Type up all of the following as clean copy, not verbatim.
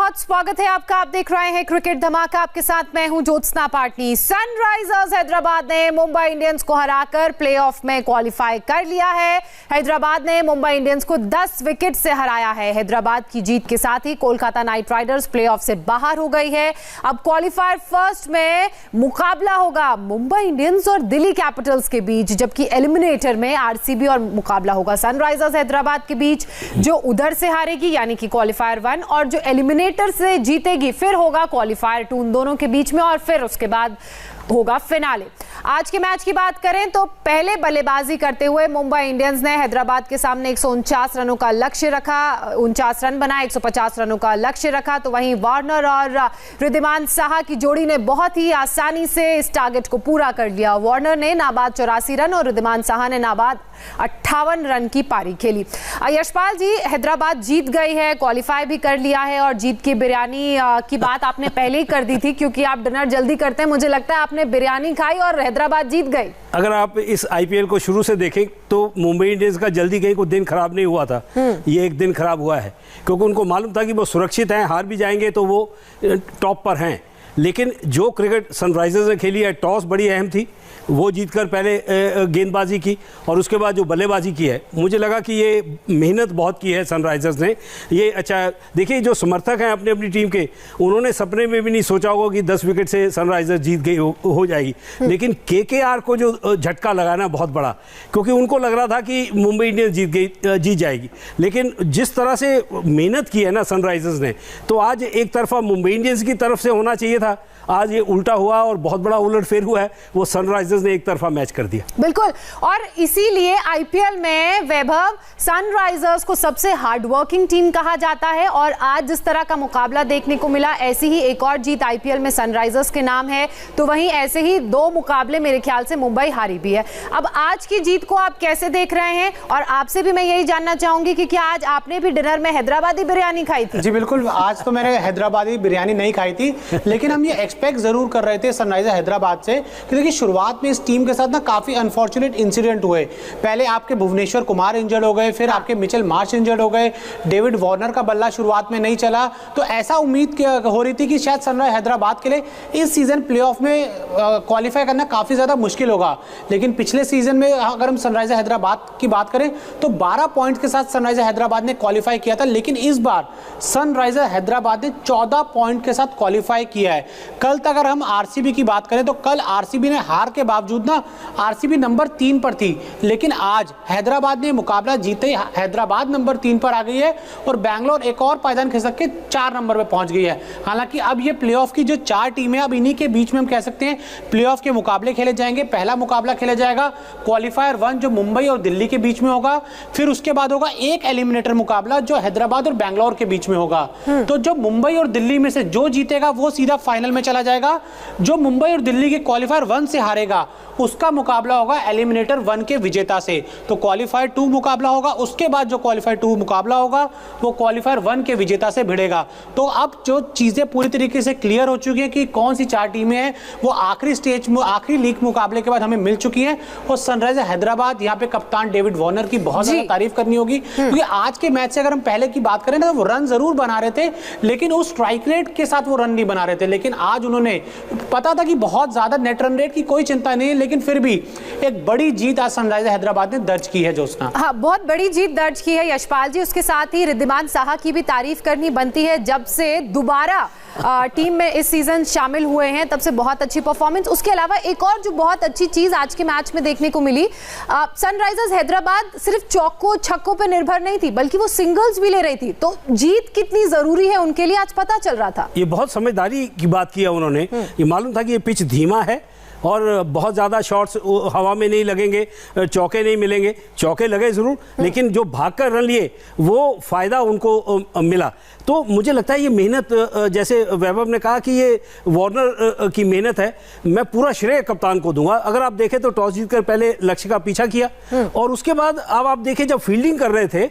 बहुत स्वागत है आपका। आप देख रहे हैं क्रिकेट धमाका, आपके साथ मैं हूं ज्योत्सना पाटनी। सनराइजर्स हैदराबाद ने मुंबई इंडियंस को हराकर प्लेऑफ में क्वालिफाई कर लिया है। हैदराबाद ने मुंबई इंडियंस को 10 विकेट से हराया है। हैदराबाद की जीत के साथ ही कोलकाता नाइट राइडर्स प्लेऑफ से बाहर हो गई है। अब क्वालिफायर फर्स्ट में मुकाबला होगा मुंबई इंडियंस और दिल्ली कैपिटल्स के बीच, जबकि एलिमिनेटर में आरसीबी और मुकाबला होगा सनराइजर्स हैदराबाद के बीच। जो उधर से हारेगी यानी कि क्वालिफायर 1 और जो एलिमिनेटर से जीतेगी फिर होगा क्वालिफायर 2, उन दोनों के बीच में, और फिर उसके बाद होगा फिनाले। आज के मैच की बात करें तो पहले बल्लेबाजी करते हुए मुंबई इंडियंस ने हैदराबाद के सामने 149 रनों का लक्ष्य रखा, 49 रन बनाए, 150 रनों का लक्ष्य रखा। तो वहीं वार्नर और रिद्धिमान साहा की जोड़ी ने बहुत ही आसानी से इस टारगेट को पूरा कर लिया। वार्नर ने नाबाद 84 रन और रिद्धिमान साहा ने नाबाद 58 रन की पारी खेली। यशपाल जी, हैदराबाद जीत गई है, क्वालिफाई भी कर लिया है, और जीत की बिरयानी की बात आपने पहले ही कर दी थी क्योंकि आप डिनर जल्दी करते हैं। मुझे लगता है आपने बिरयानी खाई और हैदराबाद जीत गई। अगर आप इस आईपीएल को शुरू से देखें तो मुंबई इंडियंस का जल्दी कहीं कोई दिन खराब नहीं हुआ था। ये एक दिन खराब हुआ है क्योंकि उनको मालूम था कि वो सुरक्षित हैं, हार भी जाएंगे तो वो टॉप पर हैं। लेकिन जो क्रिकेट सनराइजर्स ने खेली है, टॉस बड़ी अहम थी, वो जीतकर पहले गेंदबाजी की और उसके बाद जो बल्लेबाजी की है, मुझे लगा कि ये मेहनत बहुत की है सनराइजर्स ने। ये अच्छा देखिए, जो समर्थक हैं अपनी अपनी टीम के, उन्होंने सपने में भी नहीं सोचा होगा कि 10 विकेट से सनराइजर्स जीत गई हो जाएगी। लेकिन केकेआर को जो झटका लगाना बहुत बड़ा, क्योंकि उनको लग रहा था कि मुंबई इंडियंस जीत जाएगी। लेकिन जिस तरह से मेहनत की है ना सनराइजर्स ने, तो आज एक तरफा मुंबई इंडियंस की तरफ से होना चाहिए था, आज ये उल्टा हुआ और बहुत बड़ा उलटफेर हुआ है। वो सनराइजर्स ने एक तरफा मैच कर दिया। बिल्कुल, और इसीलिए आईपीएल में वैभव सनराइजर्स को सबसे हार्डवर्किंग टीम कहा जाता है, और आज जिस तरह का मुकाबला देखने को मिला, ऐसी ही एक और जीत आईपीएल में सनराइजर्स के नाम है। तो वहीं ऐसे ही 2 मुकाबले मेरे ख्याल से मुंबई हारी भी है। अब आज की जीत को आप कैसे देख रहे हैं, और आपसे भी मैं यही जानना चाहूंगी कि क्या आज आपने भी डिनर में हैदराबादी बिरयानी खाई थी? जी बिल्कुल, आज तो मैंने हैदराबादी बिरयानी नहीं खाई थी, लेकिन हम ये एक्सपेक्ट जरूर कर रहे थे सनराइजर हैदराबाद से कि देखिए शुरुआत में इस टीम के साथ ना काफी अनफॉर्चुनेट इंसिडेंट हुए। पहले आपके भुवनेश्वर कुमार इंजर्ड हो गए, फिर आपके मिचेल मार्श इंजर्ड हो गए, डेविड वार्नर का बल्ला शुरुआत में नहीं चला। तो ऐसा उम्मीद हो रही थी कि शायद सनराइजर हैदराबाद के लिए इस सीजन प्लेऑफ में क्वालिफाई करना काफी ज्यादा मुश्किल होगा। लेकिन पिछले सीजन में अगर हम सनराइजर हैदराबाद की बात करें तो 12 पॉइंट के साथ सनराइजर हैदराबाद ने क्वालिफाई किया था, लेकिन इस बार सनराइजर हैदराबाद ने 14 पॉइंट के साथ क्वालिफाई किया है। कल तक अगर हम आरसीबी की बात करें तो कल आरसीबी ने हार के बावजूद ना, आरसीबी नंबर 3 पर थी, लेकिन आज हैदराबाद ने मुकाबला जीते ही हैदराबाद नंबर 3 पर आ गई है और बैंगलोर एक और पायदान खिसक के 4 नंबर पे पहुंच गई है। हालांकि अब ये प्लेऑफ की जो 4 टीमें, अब इन्हीं के बीच में हम कह सकते हैं प्लेऑफ के मुकाबले खेले जाएंगे। पहला मुकाबला खेला जाएगा क्वालिफायर 1 जो मुंबई और दिल्ली के बीच में होगा, फिर उसके बाद होगा एक एलिमिनेटर मुकाबला जो हैदराबाद और बैंगलोर के बीच में होगा। तो जो मुंबई और दिल्ली में से जो जीतेगा वो सीधा फाइनल में चला जाएगा। जो मुंबई और दिल्ली के क्वालिफायर 1 से हारेगा उसका मुकाबला होगा एलिमिनेटर 1 के विजेता से। तो क्वालिफायर 2 मुकाबला होगा, उसके बाद जो क्वालिफायर 2 मुकाबला होगा वो क्वालिफायर 1 के विजेता से भिड़ेगा। तो अब जो चीजें पूरी तरीके से क्लियर हो चुकी हैं कि कौन सी 4 टीमें हैं, वो आखिरी स्टेज में, आखिरी लीग मुकाबले के बाद हमें मिल चुकी हैं। और सनराइजर हैदराबाद, यहाँ पे कप्तान डेविड वार्नर की बहुत ज्यादा तारीफ करनी होगी, क्योंकि आज के मैच से अगर हम पहले की बात करें ना तो वो रन जरूर बना रहे थे, लेकिन उस स्ट्राइक रेट के साथ वो रन नहीं बना रहे थे। लेकिन आज उन्होंने, पता था कि बहुत ज्यादा नेट रन रेट की कोई चिंता नहीं है, लेकिन फिर भी एक बड़ी जीत आज सनराइजर हैदराबाद ने दर्ज की है। ज्योत्सना, हाँ, बहुत बड़ी जीत दर्ज की है यशपाल जी। उसके साथ ही रिद्धिमान साहा की भी तारीफ करनी बनती है, जब से दोबारा टीम में इस सीजन शामिल हुए हैं तब से बहुत अच्छी परफॉर्मेंस। उसके अलावा एक और जो बहुत अच्छी चीज आज के मैच में देखने को मिली, सनराइजर्स हैदराबाद सिर्फ चौकों छक्कों पर निर्भर नहीं थी, बल्कि वो सिंगल्स भी ले रही थी। तो जीत कितनी जरूरी है उनके लिए आज पता चल रहा था। ये बहुत समझदारी की बात की है उन्होंने। ये मालूम था कि ये पिच धीमा है और बहुत ज़्यादा शॉट्स हवा में नहीं लगेंगे, चौके नहीं मिलेंगे। चौके लगे ज़रूर, लेकिन जो भागकर रन लिए वो फ़ायदा उनको मिला। तो मुझे लगता है ये मेहनत, जैसे वैभव ने कहा कि ये वार्नर की मेहनत है, मैं पूरा श्रेय कप्तान को दूंगा। अगर आप देखें तो टॉस जीतकर पहले लक्ष्य का पीछा किया और उसके बाद अब आप देखें जब फील्डिंग कर रहे थे,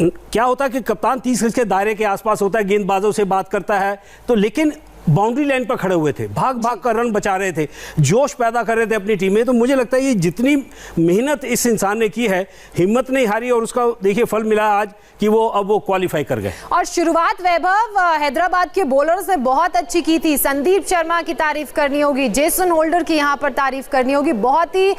क्या होता है कि कप्तान 30 गज के दायरे के आसपास होता है, गेंदबाजों से बात करता है, तो लेकिन बाउंड्री लाइन पर खड़े हुए थे, भाग भाग कर रन बचा रहे थे, जोश पैदा कर रहे थे अपनी टीम में। तो मुझे लगता है ये जितनी मेहनत इस इंसान ने की है, हिम्मत नहीं हारी और उसका देखिए फल मिला आज कि वो क्वालिफाई कर गए। और शुरुआत वैभव हैदराबाद के बॉलर्स ने बहुत अच्छी की थी। संदीप शर्मा की तारीफ करनी होगी, जेसन होल्डर की यहाँ पर तारीफ करनी होगी। बहुत ही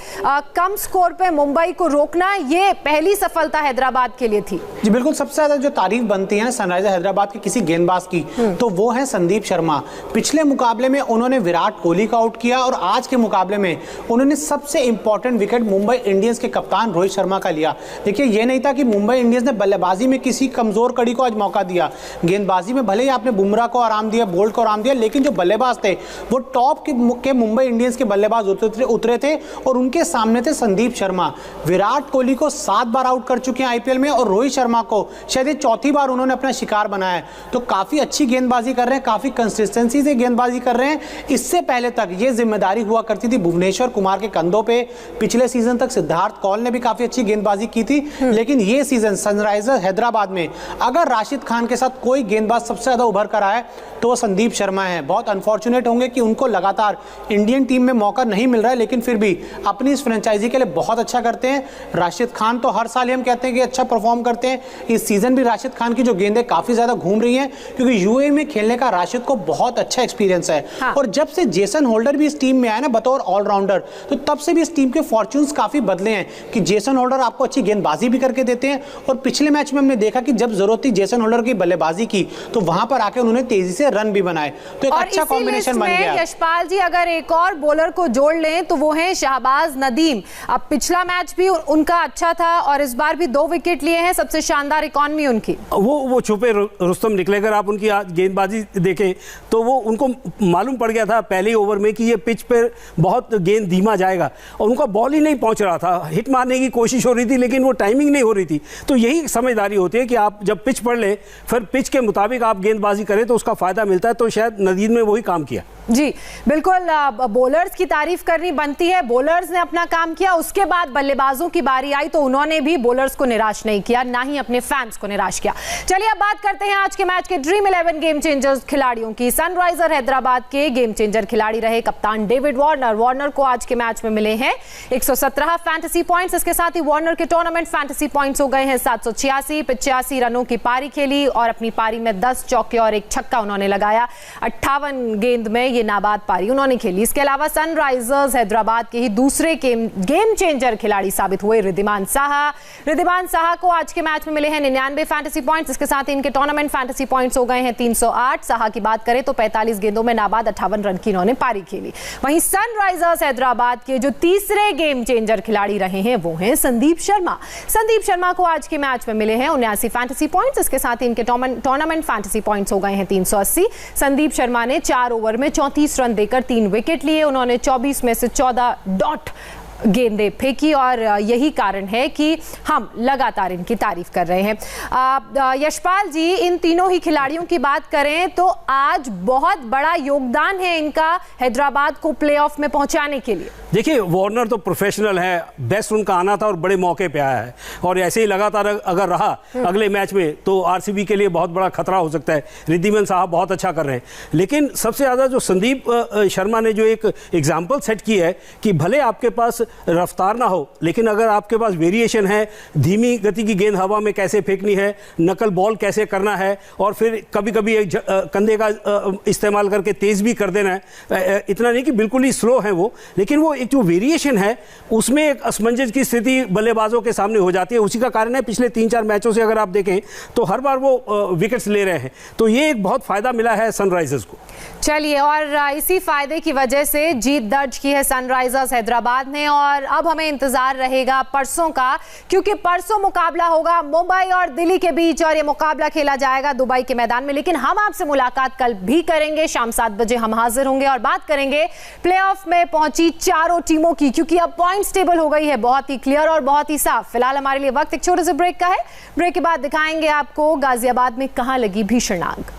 कम स्कोर पे मुंबई को रोकना, ये पहली सफलता हैदराबाद के लिए थी। जी बिल्कुल, सबसे ज्यादा जो तारीफ बनती है सनराइजर हैदराबाद के किसी गेंदबाज की तो वो है संदीप शर्मा। पिछले मुकाबले में उन्होंने विराट कोहली को आउट किया और आज के मुकाबले में उन्होंने सबसे इंपॉर्टेंट विकेट मुंबई इंडियंस के कप्तान रोहित शर्मा का लिया। देखिए ये नहीं था कि मुंबई इंडियंस ने बल्लेबाजी में किसी कमजोर कड़ी को आज मौका दिया। गेंदबाजी में भले ही आपने बुमराह को आराम दिया, बोल्ट को आराम दिया, लेकिन जो बल्लेबाज थे वो टॉप के मुंबई इंडियंस के बल्लेबाज उतरे थे और उनके सामने थे संदीप शर्मा। विराट कोहली को 7 बार आउट कर चुके हैं आईपीएल में और रोहित शर्मा को शायद चौथी बार उन्होंने अपना शिकार बनाया है। तो काफी अच्छी गेंदबाजी कर रहे हैं, काफी कंसिस्टेंसी से गेंदबाजी कर रहे हैं। इससे पहले तक ये जिम्मेदारी हुआ करती थी भुवनेश्वर कुमार के कंधों पे। पिछले सीजन तक सिद्धार्थ कौल ने भी काफी अच्छी गेंदबाजी की थी, लेकिन ये सीजन सनराइजर हैदराबाद में अगर राशिद खान के साथ कोई गेंदबाज सबसे ज्यादा उभर कर आए तो वो संदीप शर्मा है। बहुत अनफॉर्चुनेट होंगे कि उनको लगातार इंडियन टीम में मौका नहीं मिल रहा है, लेकिन फिर भी अपनी इस फ्रेंचाइजी के लिए बहुत अच्छा करते हैं। राशिद खान तो हर साल हम कहते हैं कि अच्छा परफॉर्म करते हैं। इस सीजन भी राशिद खान की जो गेंदें काफी ज्यादा घूम रही हैं, क्योंकि यूएई में खेलने का राशिद को बहुत अच्छा एक्सपीरियंस है। हाँ। और जब से जेसन होल्डर भी इस टीम में आया ना बतौर ऑलराउंडर, तो तब से भी इस टीम के फॉर्च्यून्स काफी बदले हैं कि जेसन होल्डर आपको अच्छी गेंदबाजी भी करके देते हैं। और पिछले मैच में हमने देखा कि जब जरूरत थी जेसन होल्डर की बल्लेबाजी की तो वहां पर आके उन्होंने तेजी से रन भी बनाए। तो एक अच्छा कॉम्बिनेशन बन गया। यशपाल जी अगर एक और बॉलर को जोड़ लें तो वो है शहबाज नदीम। अब पिछला मैच भी उनका अच्छा था और इस बार भी 2 विकेट लिए हैं, सबसे शानदार इकॉनमी उनकी। वो छुपे रुस्तम निकले। अगर आप उनकी गेंदबाजी देखें तो वो उनको मालूम पड़ गया था पहले ओवर में कि ये पिच पर बहुत गेंद धीमा जाएगा और उनका बॉल ही नहीं पहुंच रहा था। हिट मारने की कोशिश हो रही थी लेकिन वो टाइमिंग नहीं हो रही थी। तो यही समझदारी होती है कि आप जब पिच पढ़ लें फिर पिच के मुताबिक आप गेंदबाजी करें तो उसका फायदा मिलता है। तो शायद नदीम ने वही काम किया। जी बिल्कुल, बॉलर्स की तारीफ करनी बनती है। बॉलर्स ने अपना काम किया, उसके बाद बल्लेबाजों की बारी आई तो उन्होंने भी बॉलर्स को निराश नहीं किया, ना ही अपने फैंस को निराश किया। चलिए अब बात करते हैं आज के मैच के ड्रीम 11 गेम चेंजर्स खिलाड़ियों की। सनराइजर हैदराबाद के गेम चेंजर खिलाड़ी रहे कप्तान डेविड वार्नर। वार्नर को आज के मैच में मिले हैं 117 फैंटेसी पॉइंट्स। इसके साथ ही वार्नर के टूर्नामेंट फैंटेसी पॉइंट्स हो गए हैं 786। 85 रनों की पारी खेली और अपनी पारी में 10 चौके और 1 छक्का उन्होंने लगाया। 58 गेंद में ये नाबाद पारी उन्होंने खेली। इसके अलावा सनराइजर्स हैदराबाद के ही दूसरे गेम चेंजर खिलाड़ी साबित हुए रिद्धिमान साहा। रिद्धिमान साहा को आज के मैच में मिले हैं 99 फैंटेसी पॉइंट्स। इसके साथ ही इनके टूर्नामेंट फैंटेसी पॉइंट्स हो गए हैं 308। साहा की बात करें तो 45 गेंदों में नाबाद 58 रन की इन्होंने पारी खेली। वहीं सनराइजर्स हैदराबाद के जो तीसरे गेम चेंजर खिलाड़ी रहे हैं वो हैं संदीप शर्मा। संदीप शर्मा को आज के मैच में मिले हैं 79 फैंटेसी पॉइंट्स। इसके साथ ही इनके टूर्नामेंट फैंटेसी पॉइंट्स हो गए हैं 380। संदीप शर्मा ने 4 ओवर में 34 रन देकर 3 विकेट लिए। उन्होंने 24 में से 14 डॉट गेंदें फेंकी और यही कारण है कि हम लगातार इनकी तारीफ कर रहे हैं। यशपाल जी, इन तीनों ही खिलाड़ियों की बात करें तो आज बहुत बड़ा योगदान है इनका हैदराबाद को प्लेऑफ में पहुंचाने के लिए। देखिए वार्नर तो प्रोफेशनल है, बेस्ट उनका आना था और बड़े मौके पे आया है और ऐसे ही लगातार अगर रहा अगले मैच में तो आरसीबी के लिए बहुत बड़ा खतरा हो सकता है। रिद्धिमान साहब बहुत अच्छा कर रहे हैं, लेकिन सबसे ज़्यादा जो संदीप शर्मा ने जो एक एग्जाम्पल सेट की है कि भले आपके पास रफ्तार ना हो लेकिन अगर आपके पास वेरिएशन है, धीमी गति की गेंद हवा में कैसे फेंकनी है, नकल बॉल कैसे करना है और फिर कभी कभी एक कंधे का इस्तेमाल करके तेज़ भी कर देना है। इतना नहीं कि बिल्कुल ही स्लो है वो, लेकिन वो एक जो वेरिएशन है उसमें एक असमंजस की स्थिति बल्लेबाजों के सामने हो जाती है। उसी का कारण है पिछले 3-4 मैचों से अगर आप देखें तो हर बार वो विकेट्स ले रहे हैं। तो ये एक बहुत फायदा मिला है सनराइजर्स को। चलिए, और इसी फायदे की वजह से जीत दर्ज की है सनराइजर्स हैदराबाद ने और अब हमें इंतजार रहेगा परसों का, क्योंकि परसों मुकाबला होगा मुंबई और दिल्ली के बीच और ये मुकाबला खेला जाएगा दुबई के मैदान में। लेकिन हम आपसे मुलाकात कल भी करेंगे, शाम 7 बजे हम हाजिर होंगे और बात करेंगे प्लेऑफ में पहुंची चारों टीमों की, क्योंकि अब पॉइंट्स टेबल हो गई है बहुत ही क्लियर और बहुत ही साफ। फिलहाल हमारे लिए वक्त एक छोटे से ब्रेक का है। ब्रेक के बाद दिखाएंगे आपको गाजियाबाद में कहां लगी भीषण आग।